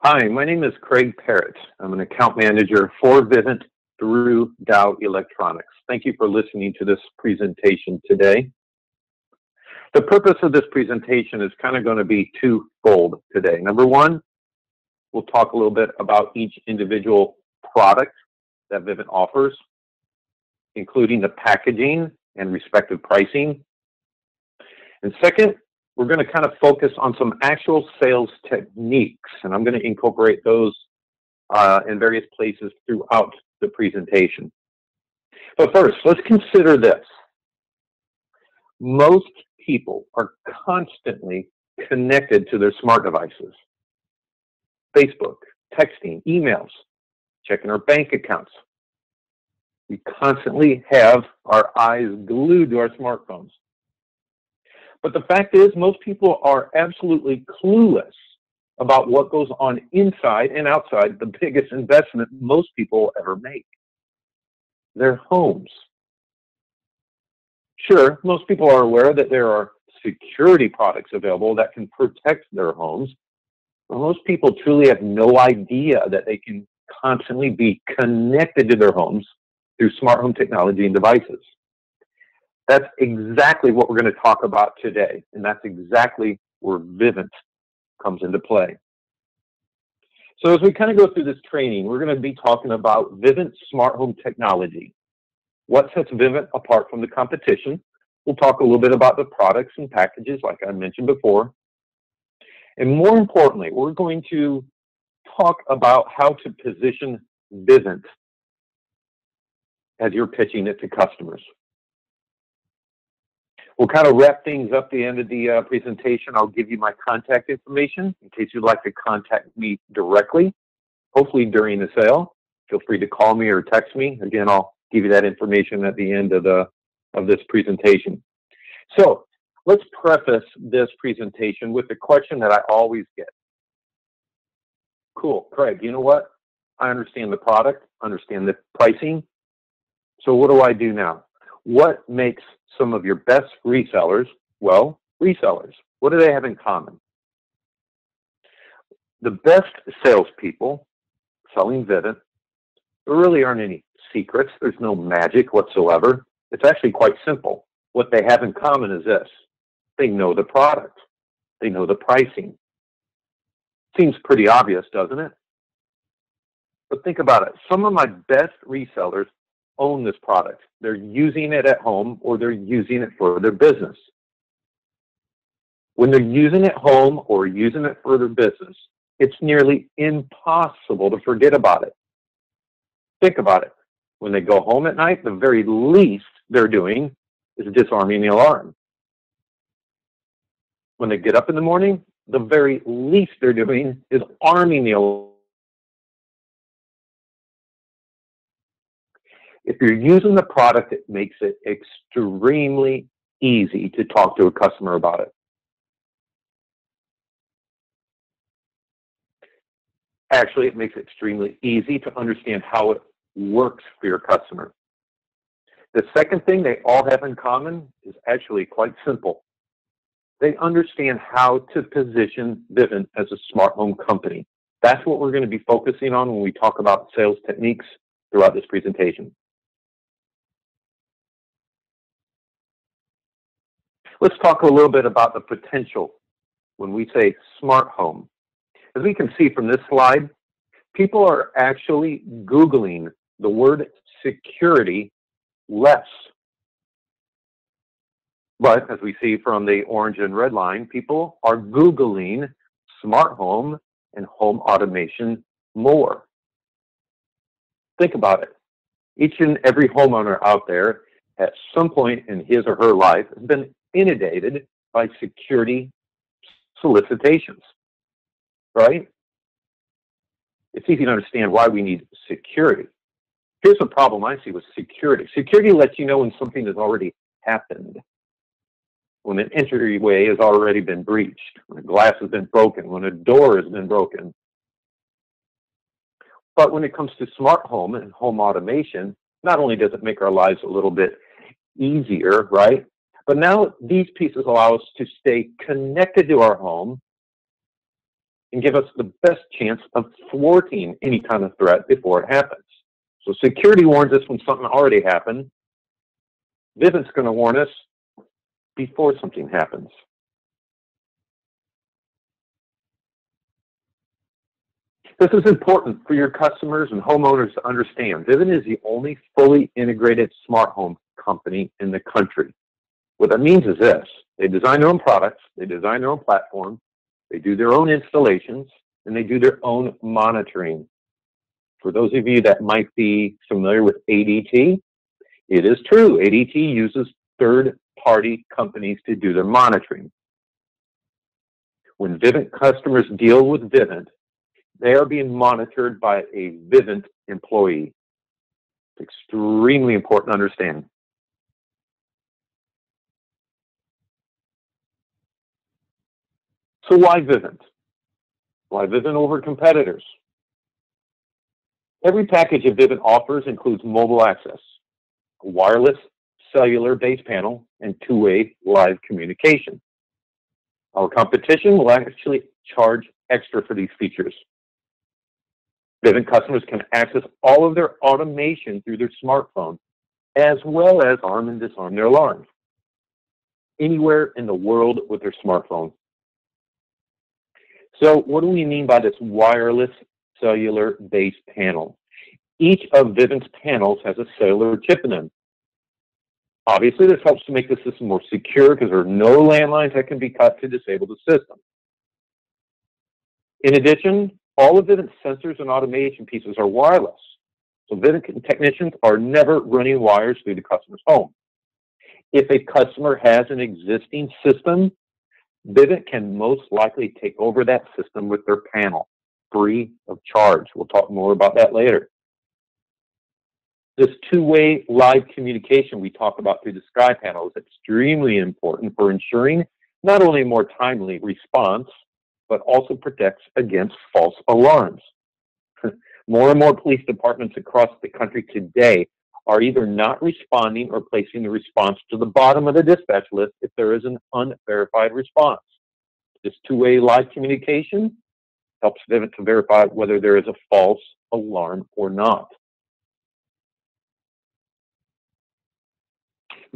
Hi, my name is Craig Parrott. I'm an account manager for Vivint through Dow Electronics. Thank you for listening to this presentation today. The purpose of this presentation is kind of going to be twofold today. Number one, we'll talk a little bit about each individual product that Vivint offers, including the packaging and respective pricing. And second, we're going to kind of focus on some actual sales techniques, and I'm going to incorporate those in various places throughout the presentation. But first, let's consider this. Most people are constantly connected to their smart devices. Facebook, texting, emails, checking our bank accounts. We constantly have our eyes glued to our smartphones. But the fact is, most people are absolutely clueless about what goes on inside and outside the biggest investment most people will ever make, their homes. Sure, most people are aware that there are security products available that can protect their homes, but most people truly have no idea that they can constantly be connected to their homes through smart home technology and devices. That's exactly what we're going to talk about today, and that's exactly where Vivint comes into play. So as we kind of go through this training, we're going to be talking about Vivint smart home technology. What sets Vivint apart from the competition? We'll talk a little bit about the products and packages, like I mentioned before. And more importantly, we're going to talk about how to position Vivint as you're pitching it to customers. We'll kind of wrap things up at the end of the presentation. I'll give you my contact information in case you'd like to contact me directly, hopefully during the sale. Feel free to call me or text me. Again, I'll give you that information at the end of this presentation. So let's preface this presentation with the question that I always get. Cool, Craig, you know what? I understand the product, understand the pricing. So what do I do now? What makes some of your best resellers, well, resellers? What do they have in common? The best salespeople selling Vivint, there really aren't any secrets. There's no magic whatsoever. It's actually quite simple. What they have in common is this. They know the product. They know the pricing. Seems pretty obvious, doesn't it? But think about it. Some of my best resellers own this product. They're using it at home or they're using it for their business. When they're using it at home or using it for their business, it's nearly impossible to forget about it. Think about it. When they go home at night, the very least they're doing is disarming the alarm. When they get up in the morning, the very least they're doing is arming the alarm. If you're using the product, it makes it extremely easy to talk to a customer about it. Actually, it makes it extremely easy to understand how it works for your customer. The second thing they all have in common is actually quite simple. They understand how to position Vivint as a smart home company. That's what we're going to be focusing on when we talk about sales techniques throughout this presentation. Let's talk a little bit about the potential when we say smart home. As we can see from this slide, people are actually Googling the word security less. But as we see from the orange and red line, people are Googling smart home and home automation more. Think about it. Each and every homeowner out there at some point in his or her life has been inundated by security solicitations, right? It's easy to understand why we need security. Here's the problem I see with security. Security lets you know when something has already happened, when an entryway has already been breached, when a glass has been broken, when a door has been broken. But when it comes to smart home and home automation, not only does it make our lives a little bit easier, right? But now these pieces allow us to stay connected to our home and give us the best chance of thwarting any kind of threat before it happens. So security warns us when something already happened. Vivint's going to warn us before something happens. This is important for your customers and homeowners to understand. Vivint is the only fully integrated smart home company in the country. What that means is this: they design their own products, they design their own platform, they do their own installations, and they do their own monitoring. For those of you that might be familiar with ADT, it is true. ADT uses third-party companies to do their monitoring. When Vivint customers deal with Vivint, they are being monitored by a Vivint employee. It's extremely important to understand. So why Vivint? Why Vivint over competitors? Every package that Vivint offers includes mobile access, a wireless cellular base panel, and two-way live communication. Our competition will actually charge extra for these features. Vivint customers can access all of their automation through their smartphone, as well as arm and disarm their alarms anywhere in the world with their smartphone. So what do we mean by this wireless cellular base panel? Each of Vivint's panels has a cellular chip in them. Obviously, this helps to make the system more secure because there are no landlines that can be cut to disable the system. In addition, all of Vivint's sensors and automation pieces are wireless. So Vivint technicians are never running wires through the customer's home. If a customer has an existing system, Vivint can most likely take over that system with their panel, free of charge. We'll talk more about that later. This two-way live communication we talk about through the Sky panel is extremely important for ensuring not only more timely response, but also protects against false alarms. More and more police departments across the country today are either not responding or placing the response to the bottom of the dispatch list if there is an unverified response. This two-way live communication helps Vivint to verify whether there is a false alarm or not.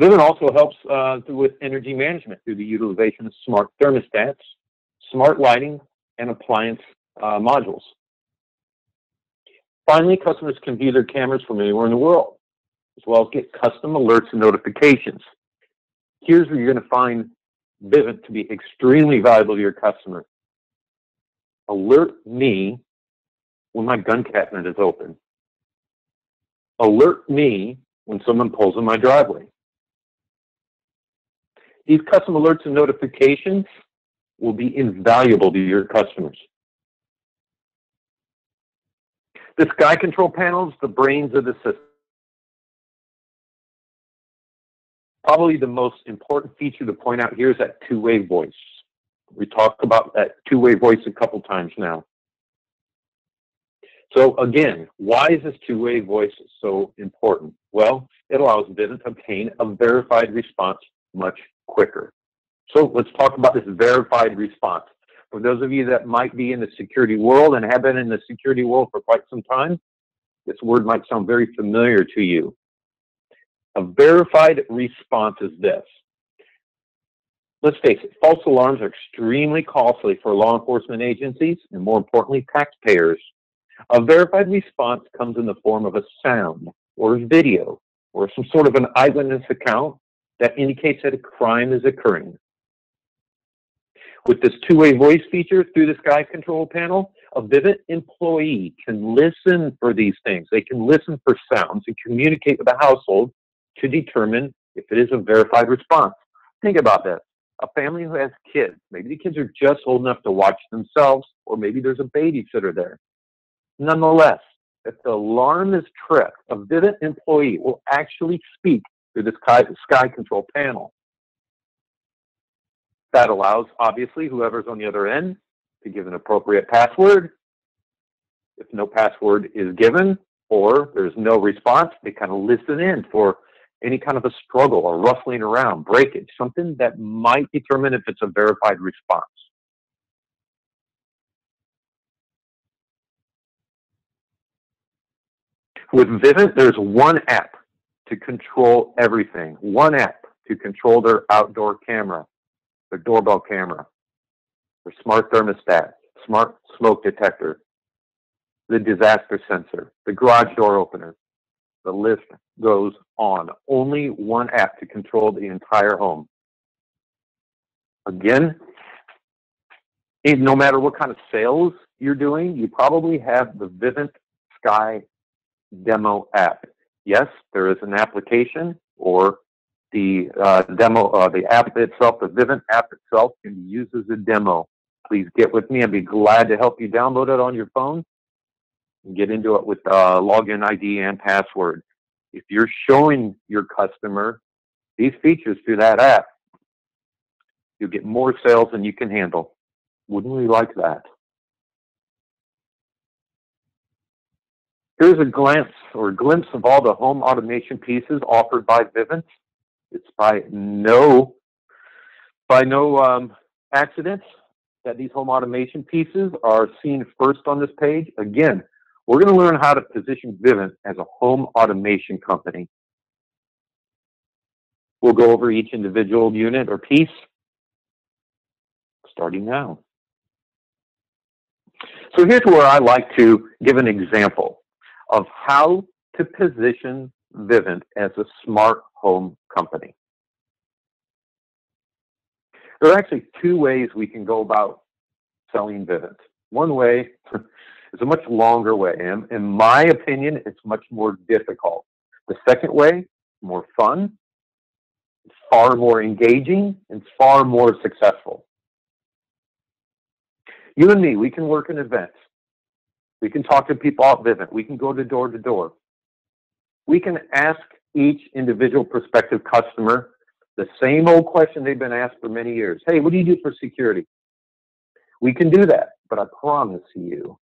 Vivint also helps with energy management through the utilization of smart thermostats, smart lighting, and appliance modules. Finally, customers can view their cameras from anywhere in the world, as well as get custom alerts and notifications. Here's where you're going to find Vivint to be extremely valuable to your customer. Alert me when my gun cabinet is open. Alert me when someone pulls in my driveway. These custom alerts and notifications will be invaluable to your customers. The Sky Control panel is the brains of the system. Probably the most important feature to point out here is that two-way voice. We talked about that two-way voice a couple times now. So again, why is this two-way voice so important? Well, it allows Vivint to obtain a verified response much quicker. So let's talk about this verified response. For those of you that might be in the security world and have been in the security world for quite some time, this word might sound very familiar to you. A verified response is this. Let's face it, false alarms are extremely costly for law enforcement agencies and, more importantly, taxpayers. A verified response comes in the form of a sound or a video or some sort of an eyewitness account that indicates that a crime is occurring. With this two-way voice feature through the Sky Control panel, a Vivint employee can listen for these things. They can listen for sounds and communicate with the household to determine if it is a verified response. Think about this. A family who has kids, maybe the kids are just old enough to watch themselves, or maybe there's a babysitter there. Nonetheless, if the alarm is tripped, a Vivint employee will actually speak through the Sky Control panel. That allows, obviously, whoever's on the other end to give an appropriate password. If no password is given or there's no response, they kind of listen in for any kind of a struggle or rustling around, breakage, something that might determine if it's a verified response. With Vivint, there's one app to control everything. One app to control their outdoor camera, their doorbell camera, their smart thermostat, smart smoke detector, the disaster sensor, the garage door opener. The list goes on. Only one app to control the entire home. Again, no matter what kind of sales you're doing, you probably have the Vivint Sky demo app. Yes, there is an application, or the the app itself, the Vivint app itself, can be used as a demo. Please get with me. I'd be glad to help you download it on your phone and get into it with login ID and password. If you're showing your customer these features through that app, you'll get more sales than you can handle. Wouldn't we like that? Here's a glance or a glimpse of all the home automation pieces offered by Vivint. It's by no accident that these home automation pieces are seen first on this page. Again, we're going to learn how to position Vivint as a home automation company. We'll go over each individual unit or piece, starting now. So here's where I like to give an example of how to position Vivint as a smart home company. There are actually two ways we can go about selling Vivint. One way is a much longer way, and in my opinion, it's much more difficult. The second way, more fun, it's far more engaging, and it's far more successful. You and me, we can work in events. We can talk to people at Vivint. We can go to door. We can ask each individual prospective customer the same old question they've been asked for many years. Hey, what do you do for security? We can do that, but I promise you,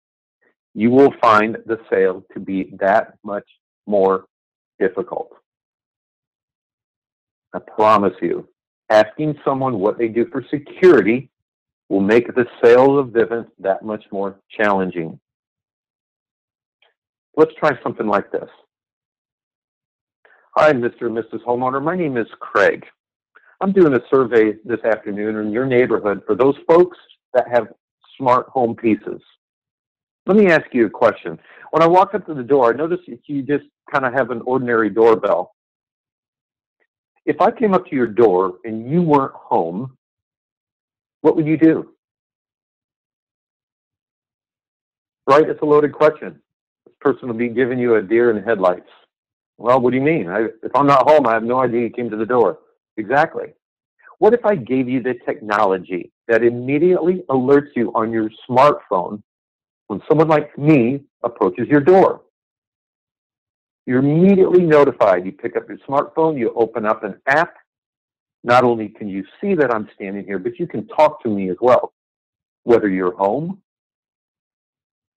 you will find the sale to be that much more difficult. I promise you, asking someone what they do for security will make the sale of Vivint that much more challenging. Let's try something like this. Hi, Mr. and Mrs. Homeowner. My name is Craig. I'm doing a survey this afternoon in your neighborhood for those folks that have smart home pieces. Let me ask you a question. When I walked up to the door, I noticed that you just kind of have an ordinary doorbell. If I came up to your door and you weren't home, what would you do? Right? It's a loaded question. This person will be giving you a deer in headlights. Well, what do you mean? If I'm not home, I have no idea you came to the door. Exactly. What if I gave you the technology that immediately alerts you on your smartphone when someone like me approaches your door? You're immediately notified. You pick up your smartphone, you open up an app. Not only can you see that I'm standing here, but you can talk to me as well, whether you're home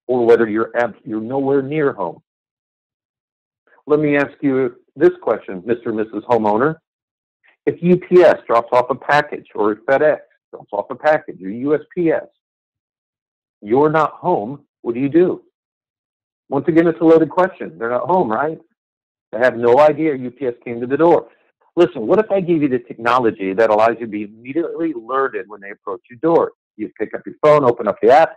or whether you're nowhere near home. Let me ask you this question, Mr. and Mrs. Homeowner. If UPS drops off a package, or if FedEx drops off a package, or USPS, you're not home, what do you do? Once again, it's a loaded question. They're not home, right? They have no idea UPS came to the door. Listen, what if I gave you the technology that allows you to be immediately alerted when they approach your door? You pick up your phone, open up the app.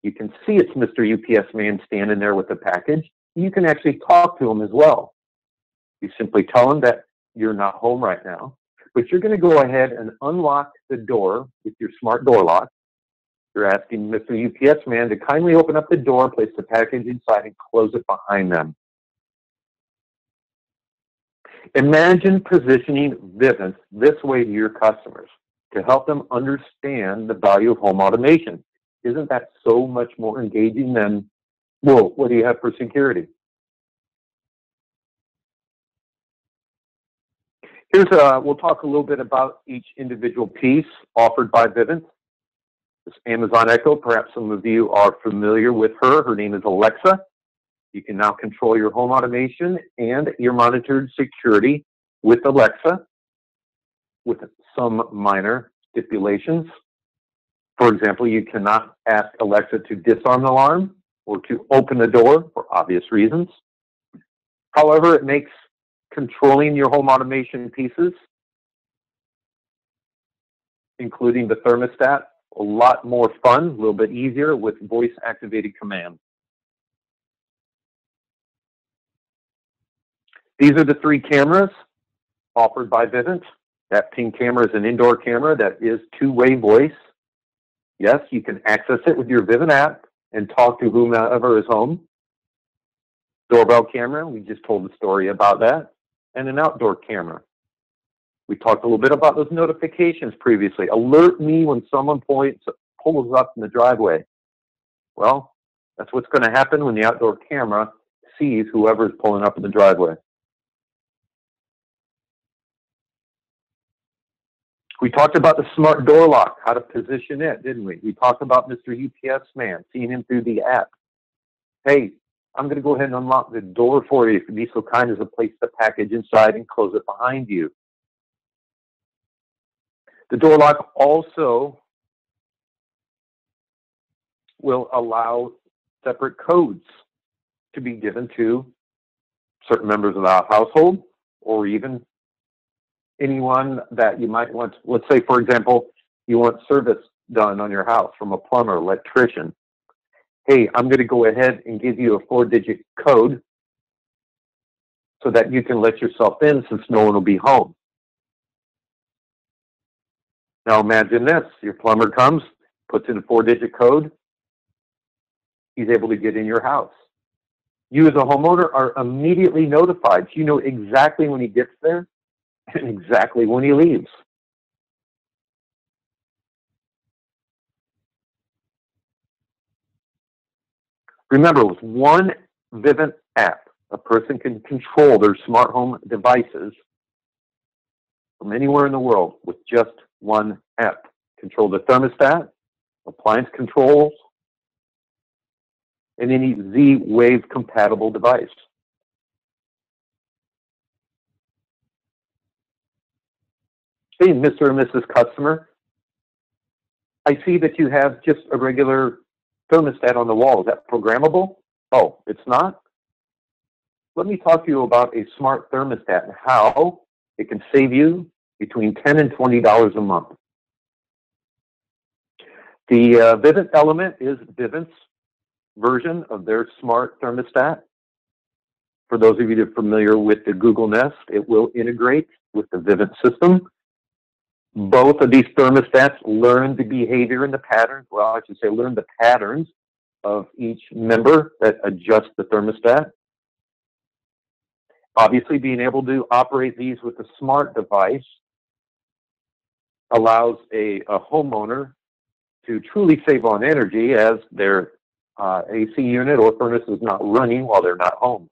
You can see it's Mr. UPS man standing there with the package. You can actually talk to him as well. You simply tell him that you're not home right now, but you're going to go ahead and unlock the door with your smart door lock. You're asking Mr. UPS man to kindly open up the door, place the package inside, and close it behind them. Imagine positioning Vivint this way to your customers to help them understand the value of home automation. Isn't that so much more engaging than, well, what do you have for security? We'll talk a little bit about each individual piece offered by Vivint. This Amazon Echo, perhaps some of you are familiar with her. Her name is Alexa. You can now control your home automation and your monitored security with Alexa, with some minor stipulations. For example, you cannot ask Alexa to disarm the alarm or to open the door for obvious reasons. However, it makes controlling your home automation pieces, including the thermostat, a lot more fun, a little bit easier with voice-activated command. These are the 3 cameras offered by Vivint. That ping camera is an indoor camera that is two-way voice. Yes, you can access it with your Vivint app and talk to whomever is home. Doorbell camera, we just told the story about that. And an outdoor camera. We talked a little bit about those notifications previously. Alert me when someone pulls up in the driveway. Well, that's what's going to happen when the outdoor camera sees whoever is pulling up in the driveway. We talked about the smart door lock, how to position it, didn't we? We talked about Mr. UPS man, seeing him through the app. Hey, I'm going to go ahead and unlock the door for you if you'd be so kind as to place the package inside and close it behind you. The door lock also will allow separate codes to be given to certain members of the household, or even anyone that you might want. Let's say, for example, you want service done on your house from a plumber, electrician. Hey, I'm going to go ahead and give you a 4-digit code so that you can let yourself in since no one will be home. Now imagine this, your plumber comes, puts in a 4-digit code, he's able to get in your house. You as a homeowner are immediately notified. You know exactly when he gets there and exactly when he leaves. Remember, with one Vivint app, a person can control their smart home devices from anywhere in the world with just one app. Control the thermostat, appliance controls, and any Z-Wave compatible device. Hey, Mr. or Mrs. Customer, I see that you have just a regular thermostat on the wall. Is that programmable? Oh, it's not? Let me talk to you about a smart thermostat and how it can save you between $10 and $20 a month. The Vivint Element is Vivint's version of their smart thermostat. For those of you that are familiar with the Google Nest, it will integrate with the Vivint system. Both of these thermostats learn the behavior and the patterns, well, I should say learn the patterns of each member that adjusts the thermostat. Obviously, being able to operate these with a smart device allows a homeowner to truly save on energy as their AC unit or furnace is not running while they're not home.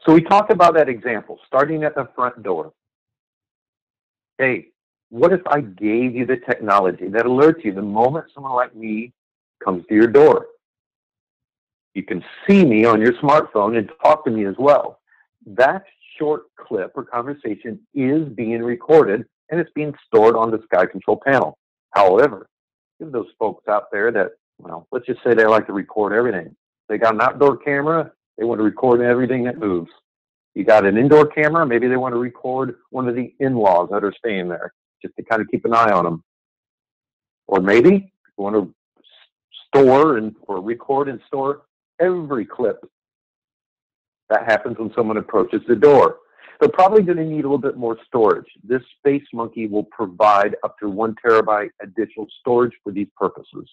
So we talked about that example, starting at the front door. Hey, what if I gave you the technology that alerts you the moment someone like me comes to your door? You can see me on your smartphone and talk to me as well. That short clip or conversation is being recorded and it's being stored on the Sky Control panel. However, there's those folks out there that, well, let's just say they like to record everything. They got an outdoor camera, they want to record everything that moves. You got an indoor camera, maybe they want to record one of the in-laws that are staying there, just to kind of keep an eye on them. Or maybe you want to store or record and store every clip that happens when someone approaches the door. They're probably going to need a little bit more storage. This Space Monkey will provide up to 1 terabyte additional storage for these purposes.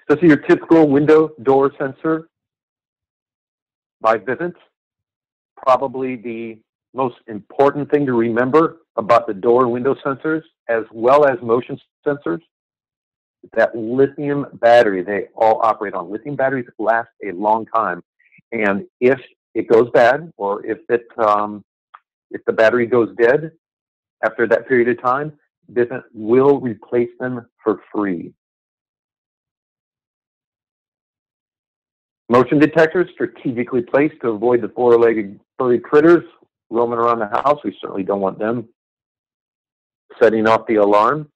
This is your typical window door sensor by Vivint. Probably the most important thing to remember about the door and window sensors, as well as motion sensors, that lithium battery. They all operate on lithium batteries that last a long time. And if it goes bad, or if the battery goes dead after that period of time, Vivint will replace them for free. Motion detectors strategically placed to avoid the 4-legged furry critters roaming around the house. We certainly don't want them. setting off the alarm.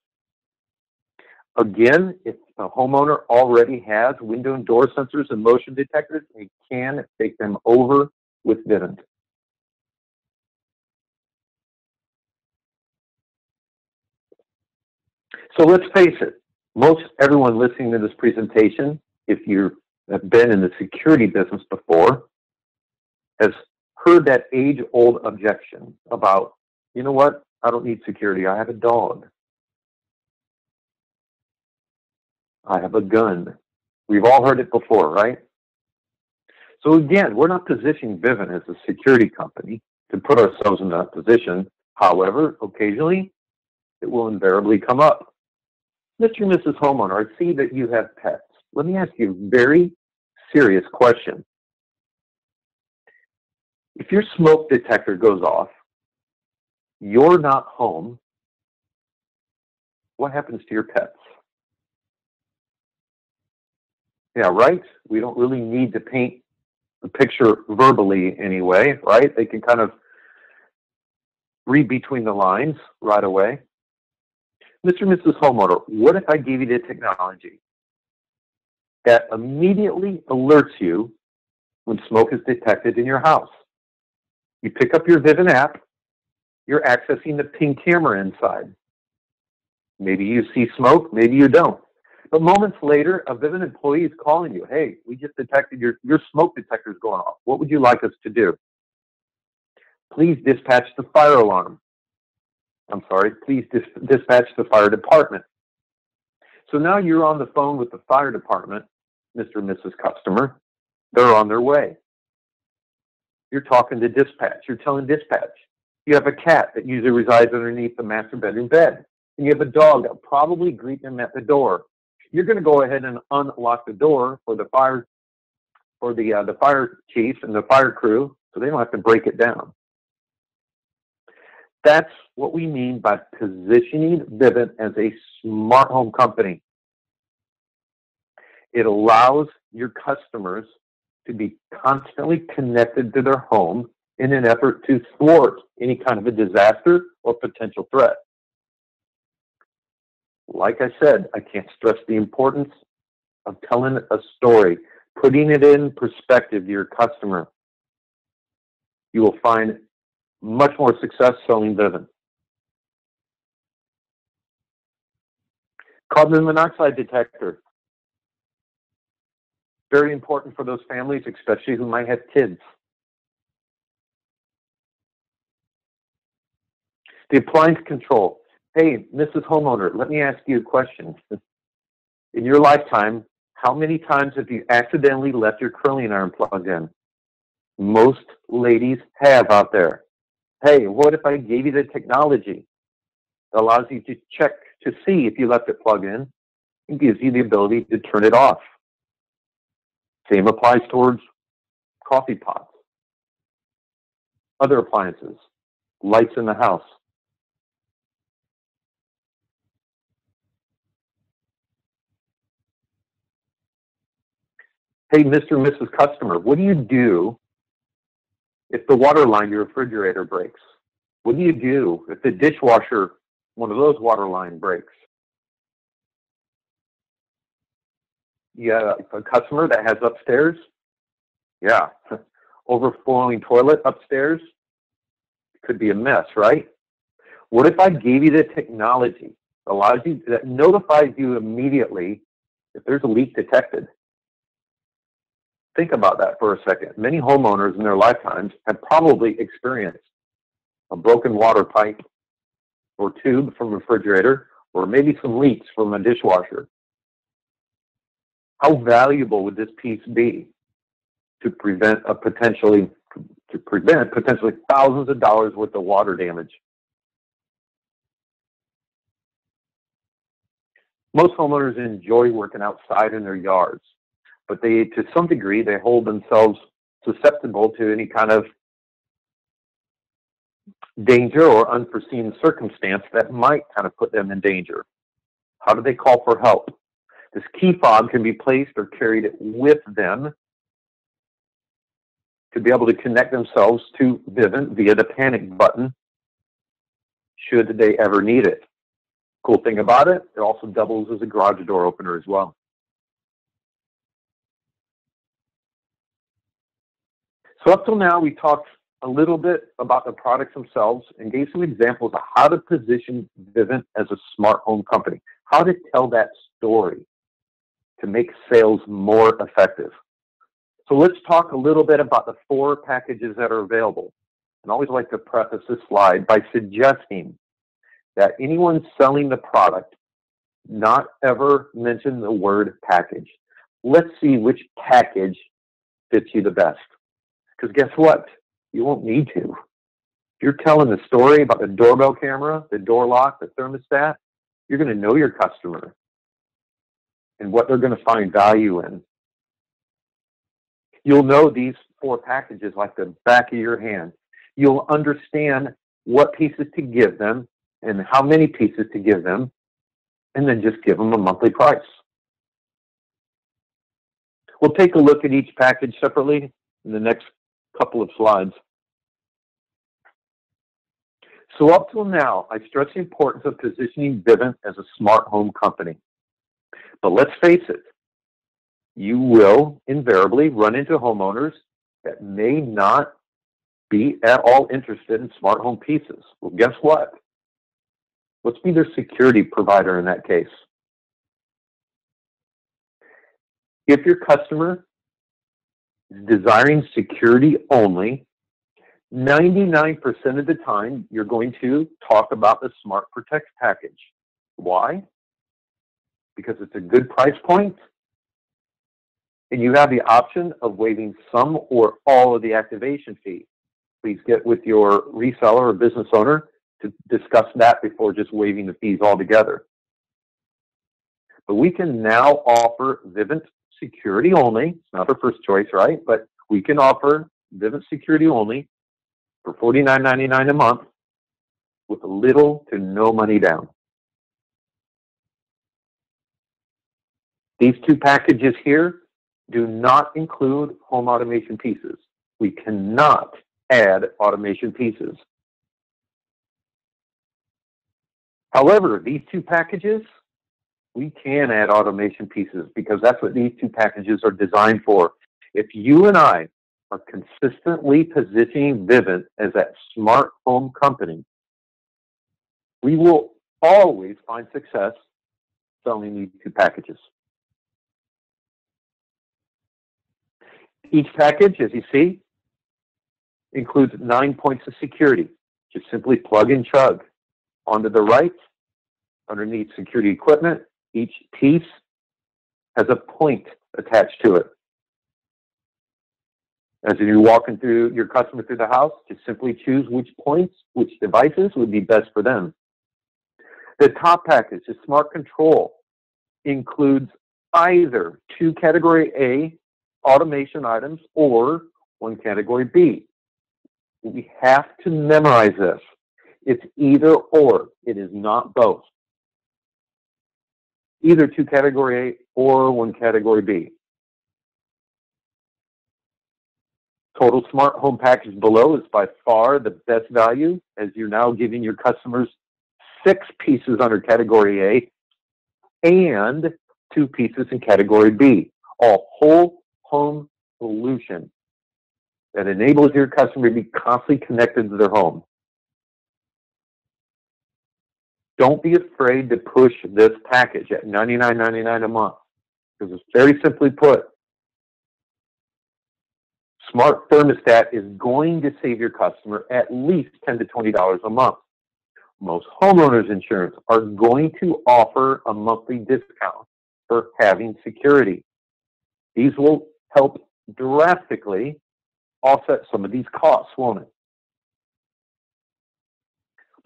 Again, if a homeowner already has window and door sensors and motion detectors, they can take them over with Vivint. So let's face it, most everyone listening to this presentation, if you have been in the security business before, has heard that age-old objection about, you know what, I don't need security, I have a dog. I have a gun. We've all heard it before, right? So again, we're not positioning Vivint as a security company to put ourselves in that position. However, occasionally, it will invariably come up. Mr. and Mrs. Homeowner, I see that you have pets. Let me ask you a very serious question. If your smoke detector goes off, you're not home, what happens to your pets? Yeah, right? We don't really need to paint the picture verbally anyway, right? They can kind of read between the lines right away. Mr. and Mrs. Homeowner, what if I gave you the technology that immediately alerts you when smoke is detected in your house? You pick up your Vivint app, you're accessing the ping camera inside. Maybe you see smoke, maybe you don't. But moments later, a Vivint employee is calling you. Hey, we just detected your smoke detector is going off. What would you like us to do? Please dispatch the fire alarm. I'm sorry, please dispatch the fire department. So now you're on the phone with the fire department, Mr. and Mrs. Customer. They're on their way. You're talking to dispatch. You're telling dispatch. You have a cat that usually resides underneath the master bedroom bed. And you have a dog that will probably greet them at the door. You're going to go ahead and unlock the door for the fire chief and the fire crew, so they don't have to break it down. That's what we mean by positioning Vivint as a smart home company. It allows your customers to be constantly connected to their home in an effort to thwart any kind of a disaster or potential threat. Like I said, I can't stress the importance of telling a story, putting it in perspective to your customer. You will find much more success selling Vivint. Carbon monoxide detector. Very important for those families, especially who might have kids. The appliance control. Hey, Mrs. Homeowner, let me ask you a question. In your lifetime, how many times have you accidentally left your curling iron plugged in? Most ladies have out there. Hey, what if I gave you the technology that allows you to check to see if you left it plugged in and gives you the ability to turn it off? Same applies towards coffee pots, other appliances, lights in the house. Hey, Mr. and Mrs. Customer, what do you do if the water line to your refrigerator breaks? What do you do if the dishwasher, one of those water line breaks? You got a customer that has upstairs? Yeah, overflowing toilet upstairs? Could be a mess, right? What if I gave you the technology that notifies you immediately if there's a leak detected? Think about that for a second. Many homeowners in their lifetimes have probably experienced a broken water pipe or tube from a refrigerator, or maybe some leaks from a dishwasher. How valuable would this piece be to prevent potentially thousands of dollars worth of water damage? Most homeowners enjoy working outside in their yards, but to some degree, they hold themselves susceptible to any kind of danger or unforeseen circumstance that might kind of put them in danger. How do they call for help? This key fob can be placed or carried with them to be able to connect themselves to Vivint via the panic button should they ever need it. Cool thing about it, it also doubles as a garage door opener as well. So up till now, we talked a little bit about the products themselves and gave some examples of how to position Vivint as a smart home company, how to tell that story to make sales more effective. So let's talk a little bit about the 4 packages that are available. And I always like to preface this slide by suggesting that anyone selling the product not ever mention the word package. Let's see which package fits you the best. Because guess what? You won't need to. If you're telling the story about the doorbell camera, the door lock, the thermostat, you're going to know your customer and what they're going to find value in. You'll know these 4 packages like the back of your hand. You'll understand what pieces to give them and how many pieces to give them, and then just give them a monthly price. We'll take a look at each package separately in the next couple of slides. So up till now, I stress the importance of positioning Vivint as a smart home company. But let's face it, you will invariably run into homeowners that may not be at all interested in smart home pieces. Well, guess what? Let's be their security provider in that case. If your customer is desiring security only, 99% of the time, you're going to talk about the Smart Protect package. Why? Because it's a good price point, and you have the option of waiving some or all of the activation fee. Please get with your reseller or business owner to discuss that before just waiving the fees altogether. But we can now offer Vivint security only. It's not our first choice, right? But we can offer Vivint security only for $49.99 a month with little to no money down. These 2 packages here do not include home automation pieces. We cannot add automation pieces. However, these 2 packages, we can add automation pieces because that's what these 2 packages are designed for. If you and I are consistently positioning Vivint as that smart home company, we will always find success selling these 2 packages. Each package, as you see, includes 9 points of security. Just simply plug and chug. Onto the right, underneath security equipment, each piece has a point attached to it. As you're walking through your customer through the house, just simply choose which points, which devices would be best for them. The top package, the Smart Control, includes either 2 Category A automation items or 1 Category B. We have to memorize this. It's either or. It is not both. Either 2 Category A or 1 Category B. Total smart home package below is by far the best value, as you're now giving your customers 6 pieces under Category A and 2 pieces in Category B. A whole home solution that enables your customer to be constantly connected to their home. Don't be afraid to push this package at $99.99 a month, because it's very simply put, Smart Thermostat is going to save your customer at least $10 to $20 a month. Most homeowners insurance are going to offer a monthly discount for having security. These will help drastically offset some of these costs, won't it?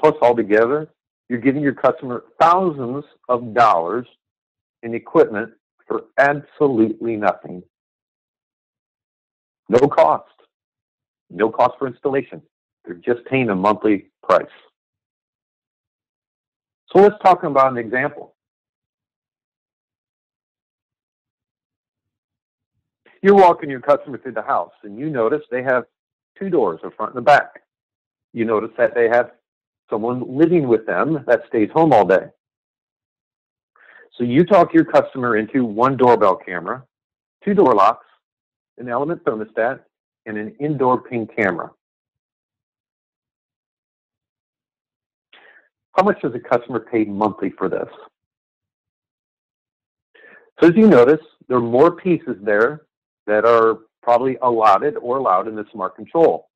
Plus, altogether, you're giving your customer thousands of dollars in equipment for absolutely nothing. No cost. No cost for installation. They're just paying a monthly price. So let's talk about an example. You're walking your customer through the house, and you notice they have 2 doors, a front and a back. You notice that they have someone living with them that stays home all day. So you talk your customer into one doorbell camera, 2 door locks, an element thermostat, and an indoor ping camera. How much does a customer pay monthly for this? So as you notice, there are more pieces there that are probably allotted or allowed in the smart control,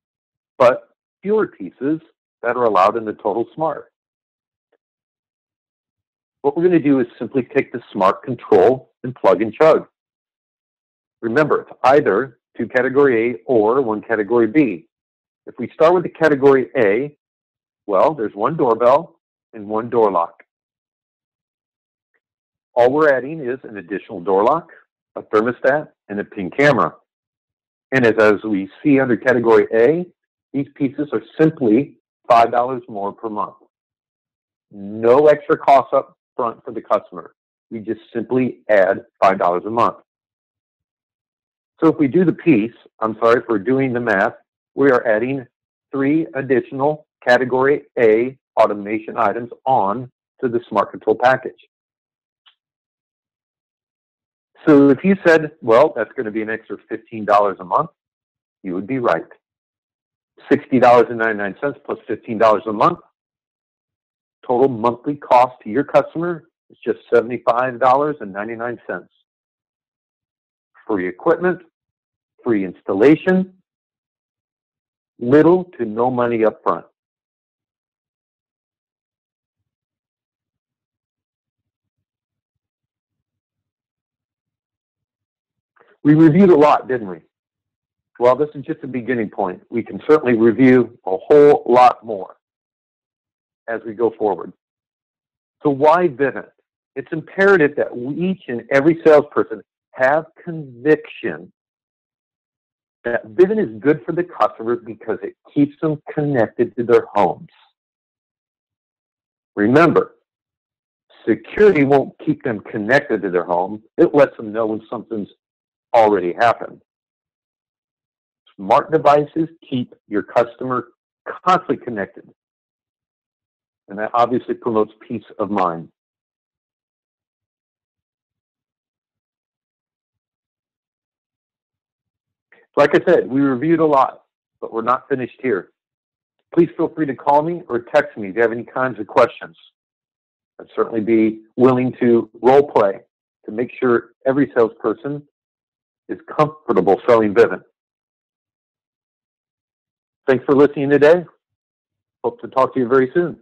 but fewer pieces that are allowed in the total smart. What we're going to do is simply take the smart control and plug and chug. Remember, it's either 2 category A or 1 category B. If we start with the category A, well, there's 1 doorbell and 1 door lock. All we're adding is an additional door lock, a thermostat, and a ping camera. And as we see under category A, these pieces are simply $5 more per month. No extra cost up front for the customer. We just simply add $5 a month. So if we do the piece, I'm sorry for doing the math, we are adding 3 additional category A automation items on to the smart control package. So if you said, well, that's going to be an extra $15 a month, you would be right. $60.99 plus $15 a month. Total monthly cost to your customer is just $75.99. Free equipment, free installation, little to no money up front. We reviewed a lot, didn't we? Well, this is just a beginning point. We can certainly review a whole lot more as we go forward. So why Vivint? It's imperative that each and every salesperson have conviction that Vivint is good for the customer because it keeps them connected to their homes. Remember, security won't keep them connected to their home. It lets them know when something's already happened. Smart devices keep your customer constantly connected. And that obviously promotes peace of mind. Like I said, we reviewed a lot, but we're not finished here. Please feel free to call me or text me if you have any kinds of questions. I'd certainly be willing to role play to make sure every salesperson is comfortable selling Vivint. Thanks for listening today. Hope to talk to you very soon.